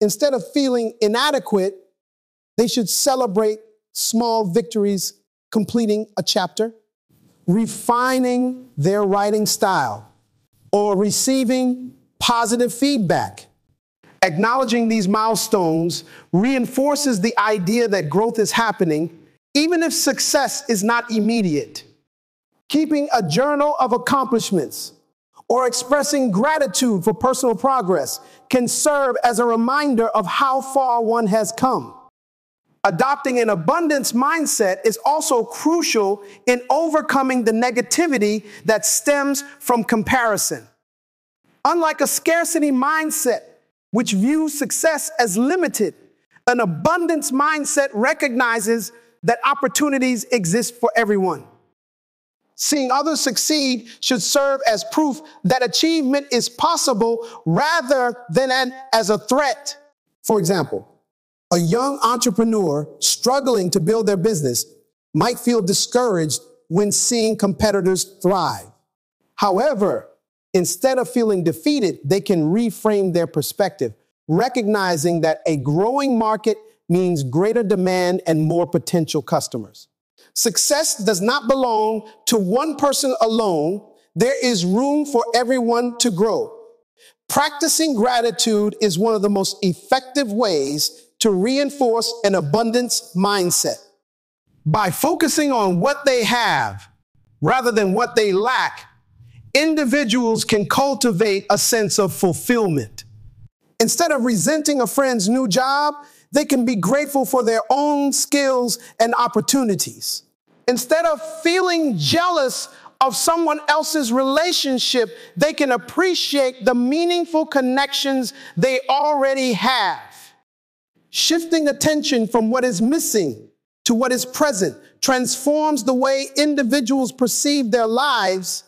Instead of feeling inadequate, they should celebrate small victories, completing a chapter, refining their writing style, or receiving positive feedback. Acknowledging these milestones reinforces the idea that growth is happening, even if success is not immediate. Keeping a journal of accomplishments or expressing gratitude for personal progress can serve as a reminder of how far one has come. Adopting an abundance mindset is also crucial in overcoming the negativity that stems from comparison. Unlike a scarcity mindset, which views success as limited, an abundance mindset recognizes that opportunities exist for everyone. Seeing others succeed should serve as proof that achievement is possible rather than as a threat. For example, a young entrepreneur struggling to build their business might feel discouraged when seeing competitors thrive. However, instead of feeling defeated, they can reframe their perspective, recognizing that a growing market means greater demand and more potential customers. Success does not belong to one person alone. There is room for everyone to grow. Practicing gratitude is one of the most effective ways to reinforce an abundance mindset. By focusing on what they have rather than what they lack, individuals can cultivate a sense of fulfillment. Instead of resenting a friend's new job, they can be grateful for their own skills and opportunities. Instead of feeling jealous of someone else's relationship, they can appreciate the meaningful connections they already have. Shifting attention from what is missing to what is present transforms the way individuals perceive their lives,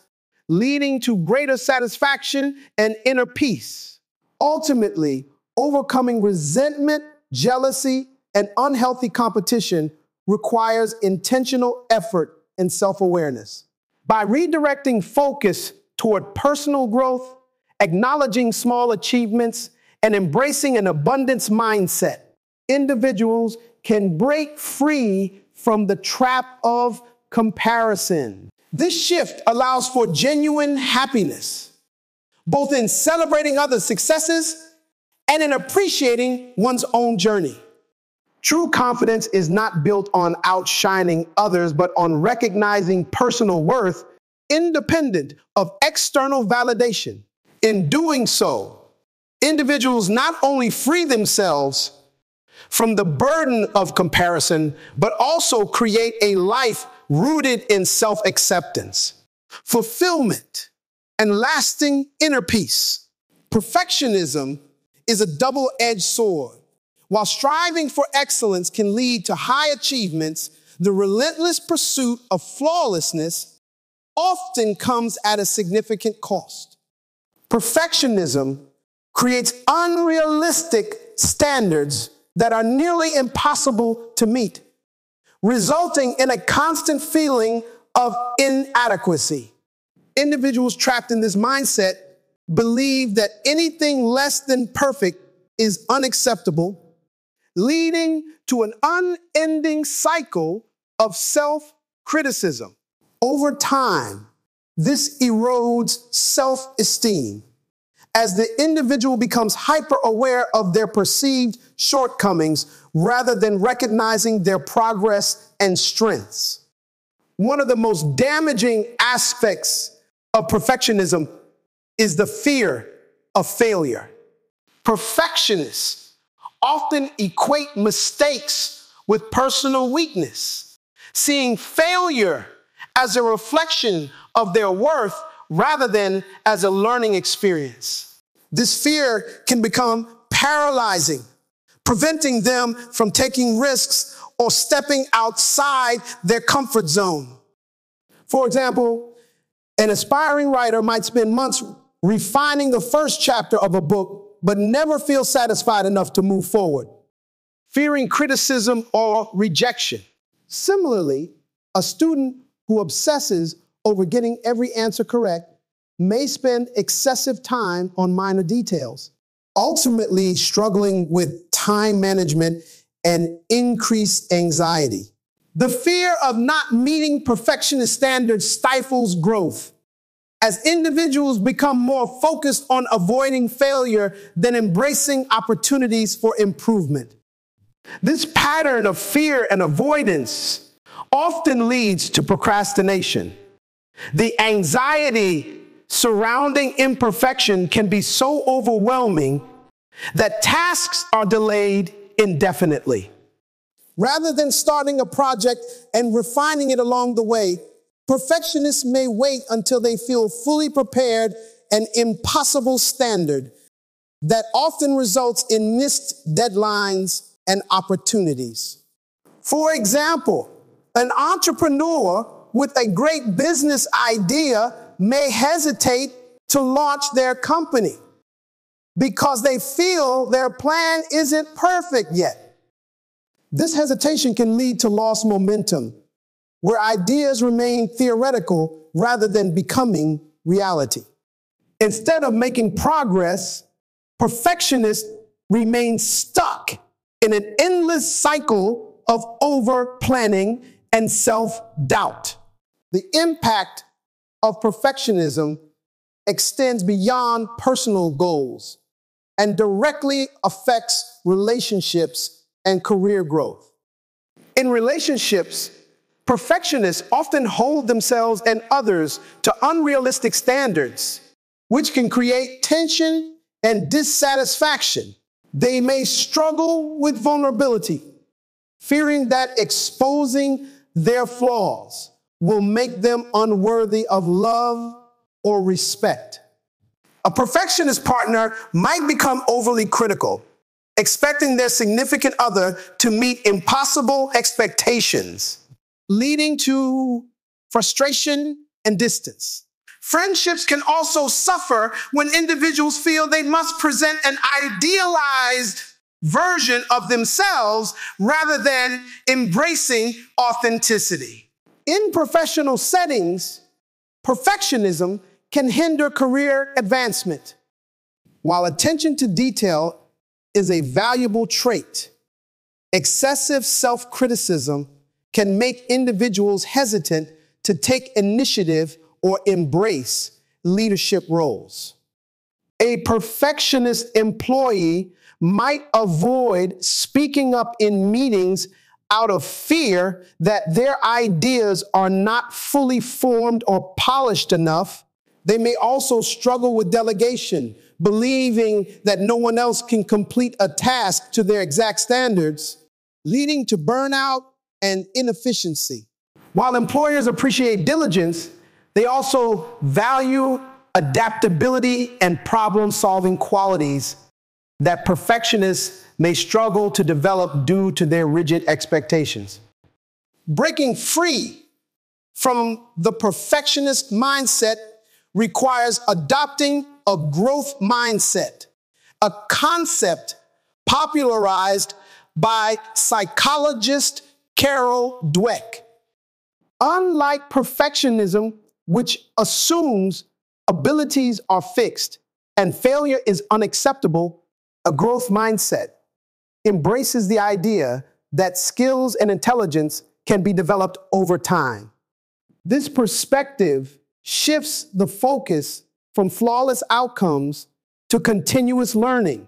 leading to greater satisfaction and inner peace. Ultimately, overcoming resentment, jealousy, and unhealthy competition requires intentional effort and self-awareness. By redirecting focus toward personal growth, acknowledging small achievements, and embracing an abundance mindset, individuals can break free from the trap of comparison. This shift allows for genuine happiness, both in celebrating others' successes and in appreciating one's own journey. True confidence is not built on outshining others, but on recognizing personal worth independent of external validation. In doing so, individuals not only free themselves from the burden of comparison, but also create a life rooted in self-acceptance, fulfillment, and lasting inner peace. Perfectionism is a double-edged sword. While striving for excellence can lead to high achievements, the relentless pursuit of flawlessness often comes at a significant cost. Perfectionism creates unrealistic standards that are nearly impossible to meet, resulting in a constant feeling of inadequacy. Individuals trapped in this mindset believe that anything less than perfect is unacceptable, leading to an unending cycle of self-criticism. Over time, this erodes self-esteem as the individual becomes hyper-aware of their perceived shortcomings rather than recognizing their progress and strengths. One of the most damaging aspects of perfectionism is the fear of failure. Perfectionists often equate mistakes with personal weakness, seeing failure as a reflection of their worth rather than as a learning experience. This fear can become paralyzing, preventing them from taking risks or stepping outside their comfort zone. For example, an aspiring writer might spend months refining the first chapter of a book, but never feel satisfied enough to move forward, fearing criticism or rejection. Similarly, a student who obsesses over getting every answer correct may spend excessive time on minor details, ultimately struggling with time management and increased anxiety. The fear of not meeting perfectionist standards stifles growth, as individuals become more focused on avoiding failure than embracing opportunities for improvement. This pattern of fear and avoidance often leads to procrastination. The anxiety surrounding imperfection can be so overwhelming that tasks are delayed indefinitely. Rather than starting a project and refining it along the way, perfectionists may wait until they feel fully prepared, an impossible standard that often results in missed deadlines and opportunities. For example, an entrepreneur with a great business idea may hesitate to launch their company because they feel their plan isn't perfect yet. This hesitation can lead to lost momentum, where ideas remain theoretical rather than becoming reality. Instead of making progress, perfectionists remain stuck in an endless cycle of over-planning and self-doubt. The impact of perfectionism extends beyond personal goals and directly affects relationships and career growth. In relationships, perfectionists often hold themselves and others to unrealistic standards, which can create tension and dissatisfaction. They may struggle with vulnerability, fearing that exposing their flaws will make them unworthy of love or respect. A perfectionist partner might become overly critical, expecting their significant other to meet impossible expectations, leading to frustration and distance. Friendships can also suffer when individuals feel they must present an idealized version of themselves rather than embracing authenticity. In professional settings, perfectionism can hinder career advancement. While attention to detail is a valuable trait, excessive self-criticism can make individuals hesitant to take initiative or embrace leadership roles. A perfectionist employee might avoid speaking up in meetings out of fear that their ideas are not fully formed or polished enough. They may also struggle with delegation, believing that no one else can complete a task to their exact standards, leading to burnout and inefficiency. While employers appreciate diligence, they also value adaptability and problem-solving qualities that perfectionists may struggle to develop due to their rigid expectations. Breaking free from the perfectionist mindset requires adopting a growth mindset, a concept popularized by psychologist Carol Dweck. Unlike perfectionism, which assumes abilities are fixed and failure is unacceptable, a growth mindset embraces the idea that skills and intelligence can be developed over time. This perspective shifts the focus from flawless outcomes to continuous learning.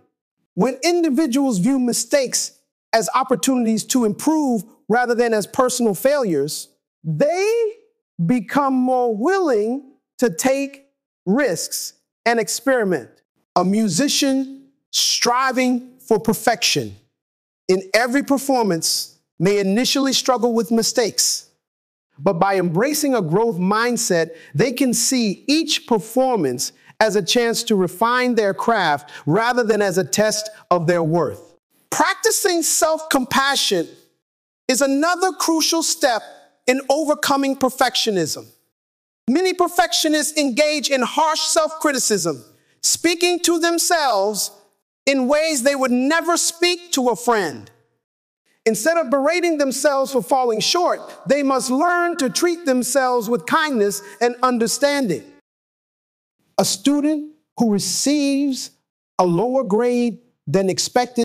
When individuals view mistakes as opportunities to improve rather than as personal failures, they become more willing to take risks and experiment. A musician striving for perfection in every performance may initially struggle with mistakes, but by embracing a growth mindset, they can see each performance as a chance to refine their craft rather than as a test of their worth. Practicing self-compassion is another crucial step in overcoming perfectionism. Many perfectionists engage in harsh self-criticism, speaking to themselves in ways they would never speak to a friend. Instead of berating themselves for falling short, they must learn to treat themselves with kindness and understanding. A student who receives a lower grade than expected